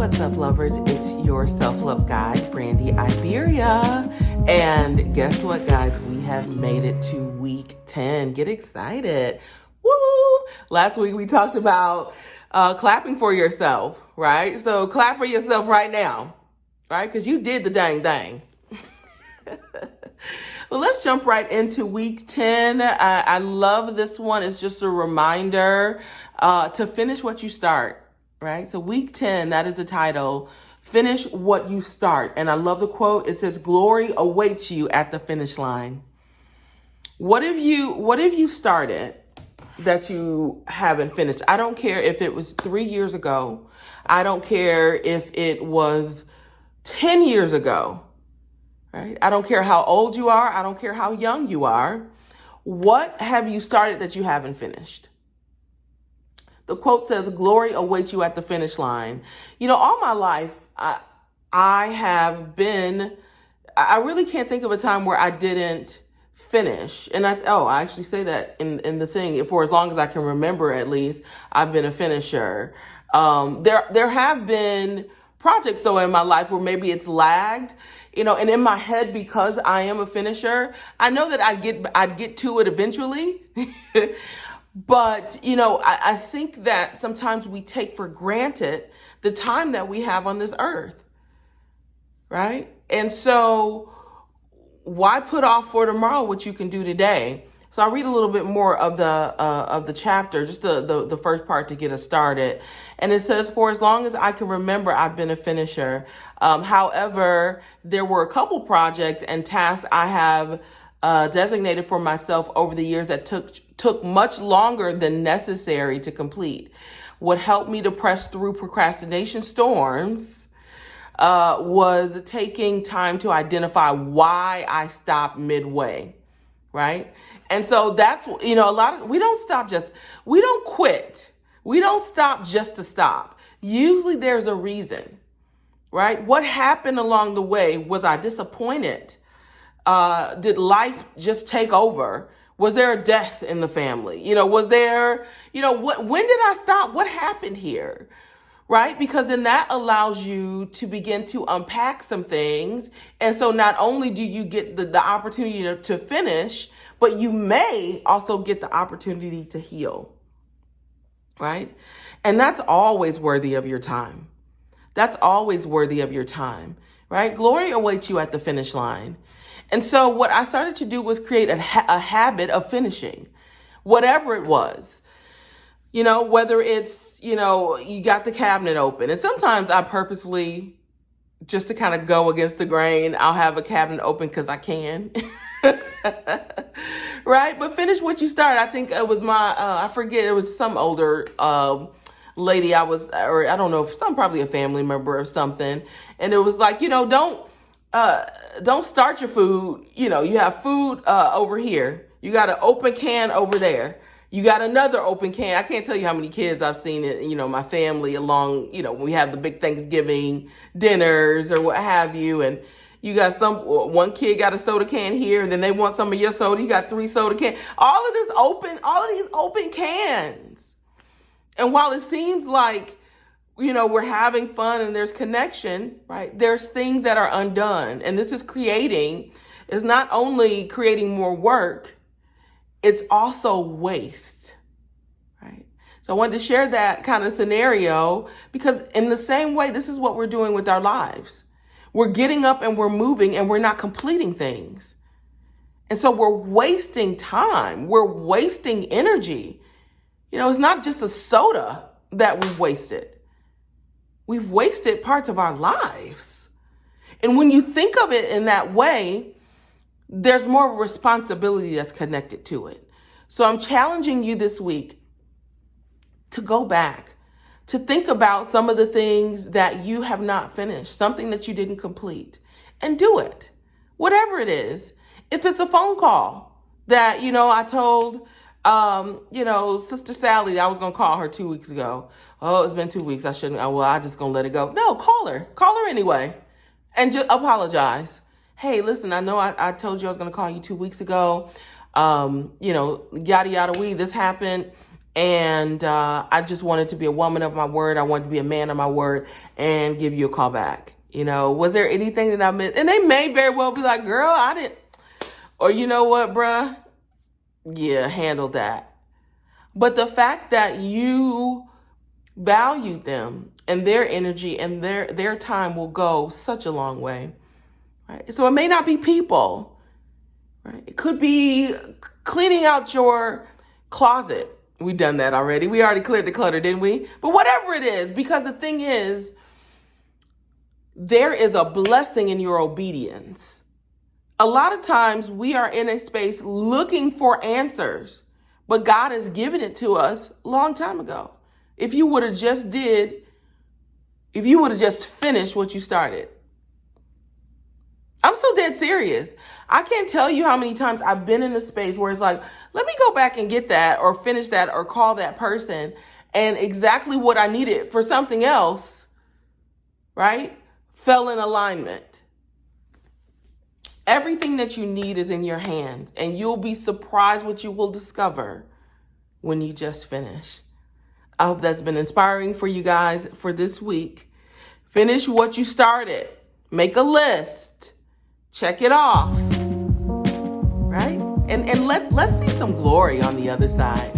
What's up, lovers? It's your self-love guide, Brandy Iberia. And guess what, guys? We have made it to week 10. Get excited. Woo! Last week we talked about clapping for yourself, right? So clap for yourself right now, right? Because you did the dang thing. Well, let's jump right into week 10. I love this one. It's just a reminder to finish what you start. Right? So week 10, that is the title, Finish What You Start. And I love the quote. It says, glory awaits you at the finish line. What have you started that you haven't finished? I don't care if it was 3 years ago. I don't care if it was 10 years ago, right? I don't care how old you are. I don't care how young you are. What have you started that you haven't finished? The quote says, glory awaits you at the finish line. You know, all my life, I really can't think of a time where I didn't finish. And I actually say that in the thing, for as long as I can remember, at least, I've been a finisher. There have been projects, though, in my life where maybe it's lagged, you know, and in my head, because I am a finisher, I know that I'd get to it eventually. But, you know, I think that sometimes we take for granted the time that we have on this earth, right? And so why put off for tomorrow what you can do today? So I'll read a little bit more of the chapter, just the first part to get us started. And it says, for as long as I can remember, I've been a finisher. However, there were a couple projects and tasks I have designated for myself over the years that took much longer than necessary to complete. What helped me to press through procrastination storms was taking time to identify why I stopped midway, right? And so that's, you know, we don't quit. We don't stop just to stop. Usually there's a reason, right? What happened along the way? Was I disappointed? Did life just take over? Was there a death in the family? You know, was there, you know, when did I stop? What happened here? Right? Because then that allows you to begin to unpack some things. And so not only do you get the opportunity to finish, but you may also get the opportunity to heal. Right? And that's always worthy of your time. That's always worthy of your time. Right? Glory awaits you at the finish line. And so what I started to do was create a habit of finishing, whatever it was, you know, whether it's, you know, you got the cabinet open. And sometimes I purposely, just to kind of go against the grain, I'll have a cabinet open because I can. Right. But finish what you start. I think it was I forget, it was some older lady I don't know, probably a family member or something. And it was like, you know, don't start your food. You know, you have food over here. You got an open can over there. You got another open can. I can't tell you how many kids I've seen it, you know, my family along, you know, when we have the big Thanksgiving dinners or what have you. And you got one kid got a soda can here and then they want some of your soda. You got 3 soda cans. All of these open cans. And while it seems like, you know, we're having fun and there's connection, right? There's things that are undone. And this is not only creating more work, it's also waste, right? So I wanted to share that kind of scenario because in the same way, this is what we're doing with our lives. We're getting up and we're moving and we're not completing things. And so we're wasting time. We're wasting energy. You know, it's not just a soda that we've wasted. We've wasted parts of our lives. And when you think of it in that way, there's more responsibility that's connected to it. So I'm challenging you this week to go back, to think about some of the things that you have not finished, something that you didn't complete, and do it. Whatever it is. If it's a phone call that, you know, I told, you know, Sister Sally, I was going to call her 2 weeks ago. Oh, it's been 2 weeks. I just going to let it go. No, call her anyway. And just apologize. Hey, listen, I know I told you I was going to call you 2 weeks ago. You know, yada, yada, this happened. And I just wanted to be a woman of my word. I wanted to be a man of my word and give you a call back. You know, was there anything that I missed? And they may very well be like, girl, I didn't. Or you know what, bruh? Yeah, handle that. But the fact that you valued them and their energy and their time will go such a long way. Right? So it may not be people. Right? It could be cleaning out your closet. We've done that already. We already cleared the clutter, didn't we? But whatever it is, because the thing is, there is a blessing in your obedience. A lot of times we are in a space looking for answers, but God has given it to us a long time ago. If you would have just finished what you started. I'm so dead serious. I can't tell you how many times I've been in a space where it's like, let me go back and get that or finish that or call that person, and exactly what I needed for something else, right, fell in alignment. Everything that you need is in your hands, and you'll be surprised what you will discover when you just finish. I hope that's been inspiring for you guys for this week. Finish what you started. Make a list. Check it off. Right? And let's see some glory on the other side.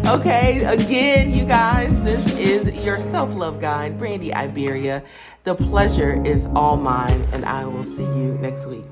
Okay, again, you guys, this is your self-love guide, Brandy Iberia. The pleasure is all mine, and I will see you next week.